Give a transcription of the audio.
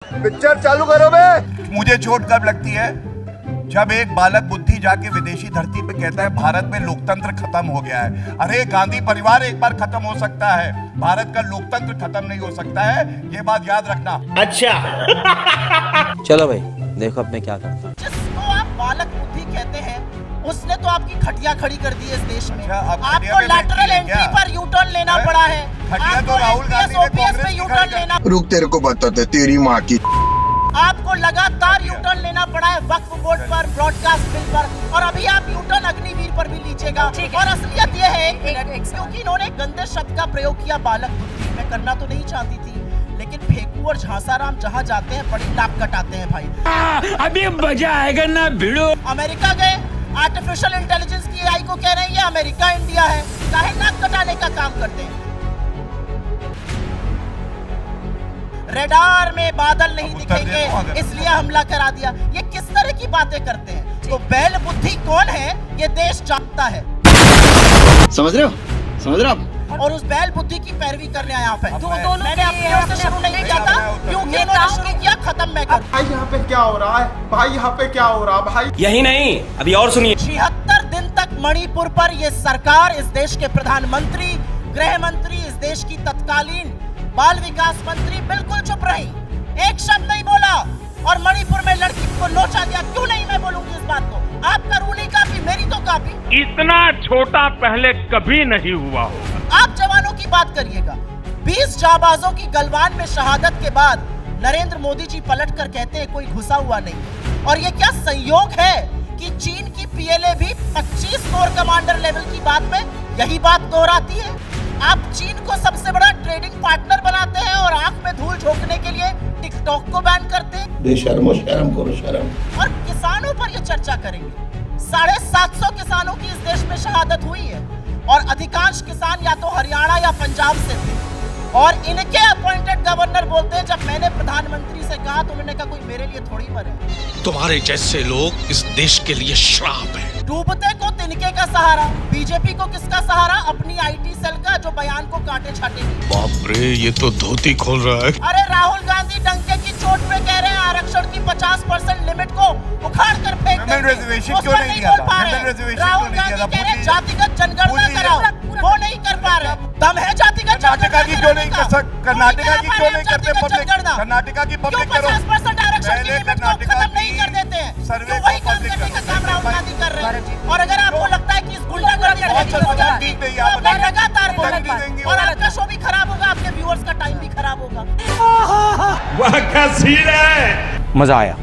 Picture चालू करो बे। मुझे चोट कब लगती है जब एक बालक बुद्धि जाके विदेशी धरती पे कहता है भारत में लोकतंत्र खत्म हो गया है। अरे गांधी परिवार एक बार खत्म हो सकता है, भारत का लोकतंत्र खत्म नहीं हो सकता है, ये बात याद रखना। अच्छा चलो भाई देखो अब मैं क्या करता हूँ। जिसको आप बालक बुद्धि कहते हैं उसने तो आपकी खटिया खड़ी कर दी है इस देश में। अच्छा, अब खटिया आपको में लैटरल बैठी है एंट्री क्या? पर यू टर्न लेना पड़ा है। खटिया तो आपको राहुल गांधी ने ओपीएस कांग्रेस पे की यू खड़ी टर्न कर लेना, रुक तेरे को बताते तेरी माँ की। आपको लगातार यू टर्न लेना पड़ा है वक्फ बोर्ड पर, ब्रॉडकास्ट बिल पर, और अभी आप यू टर्न अग्निवीर पर भी लीजिएगा। और असलियत ये है क्योंकि इन्होंने गंदे शब्द का प्रयोग किया बालक बुद्धि। मैं करना तो नहीं चाहती थी, लेकिन फेकू और झांसाराम जहाँ जाते हैं बड़ी नाक कटाते हैं भाई। अभी मजा आएगा ना भिड़ो। अमेरिका गए, आर्टिफिशियल इंटेलिजेंस की एआई को कह रहे हैं ये अमेरिका इंडिया है, काहे नाक कटाने का काम करते हैं। रडार में बादल नहीं दिखेंगे इसलिए हमला करा दिया। ये किस तरह की बातें करते हैं? तो बैल बुद्धि कौन है ये देश जानता है। समझ रहे हो आप? और उस बैल बुद्धि की पैरवी करने आया आप है। दोनों मैंने अपनी ओर से शुरू नहीं किया था क्योंकि इन्होंने शुरू किया, खत्म मैं करूं। भाई यहाँ पे क्या हो रहा है? भाई यहाँ पे क्या हो रहा है भाई? यही नहीं अभी और सुनिए। 76 दिन तक मणिपुर पर ये सरकार, इस देश के प्रधानमंत्री, गृह मंत्री, इस देश की तत्कालीन बाल विकास मंत्री बिल्कुल चुप रही, एक शब्द नहीं बोला और मणिपुर में लड़की को नोचा दिया। क्यों नहीं मैं बोलूंगी इस बात को? आपका रूल ही काफी, मेरी तो काफी। इतना छोटा पहले कभी नहीं हुआ होगा। आप जवानों की बात करिएगा। 20 जाबाजों की गलवान में शहादत के बाद नरेंद्र मोदी जी पलट कर कहते हैं कोई घुसा हुआ नहीं। और ये क्या संयोग है कि चीन की पीएलए भी 25 कोर कमांडर लेवल की बात में यही बात दोहराती है। आप चीन को सबसे बड़ा ट्रेडिंग पार्टनर बनाते हैं और आंख में धूल झोंकने के लिए टिकटॉक को बैन करते हैं। बेशर्मो शर्म करो शर्म। और किसानों पर ये चर्चा करेंगे। 750 किसानों की इस देश में शहादत हुई है और अधिकांश किसान या तो हरियाणा या पंजाब से थे। और इनके अपॉइंटेड गवर्नर बोलते हैं जब मैंने प्रधानमंत्री से कहा तो उन्होंने कहा कोई मेरे लिए थोड़ी मरे। तुम्हारे जैसे लोग इस देश के लिए श्राप है। डूबते को तिनके का सहारा, बीजेपी को किसका सहारा? अपनी आईटी सेल का, जो बयान को काटे छाटेगी। बाप रे ये तो धोती खोल रहा है। अरे राहुल गांधी डंके की चोट पे कह रहे हैं आरक्षण की 50% लिमिट को उखाड़ कर फेंक देंगे। रिजर्वेशन क्यों नहीं दिया था? राहुल गांधी कह रहे हैं जातिगत जनगणना कराओ, वो नहीं कर पा रहे। दम है जातिगत कर्नाटका की क्यों नहीं कर सकते? कर्नाटका की क्यों नहीं करते पब्लिक? जनगणना कर्नाटका की पब्लिक करो। 50% आरक्षण की पहले लिमिट को कर्नाटका खत्म नहीं कर देते हैं। सर्वे तो वही को काम पब्लिक करने का करो। काम राहुल गांधी कर रहे हैं। और अगर आपको लगता है कि इस गुंडागर्दी तो आप लगातार बोलेंगे और आपका शो भी खराब होगा, आपके व्यूअर्स का टाइम भी खराब होगा। वह क्या सीन है? मजा आया।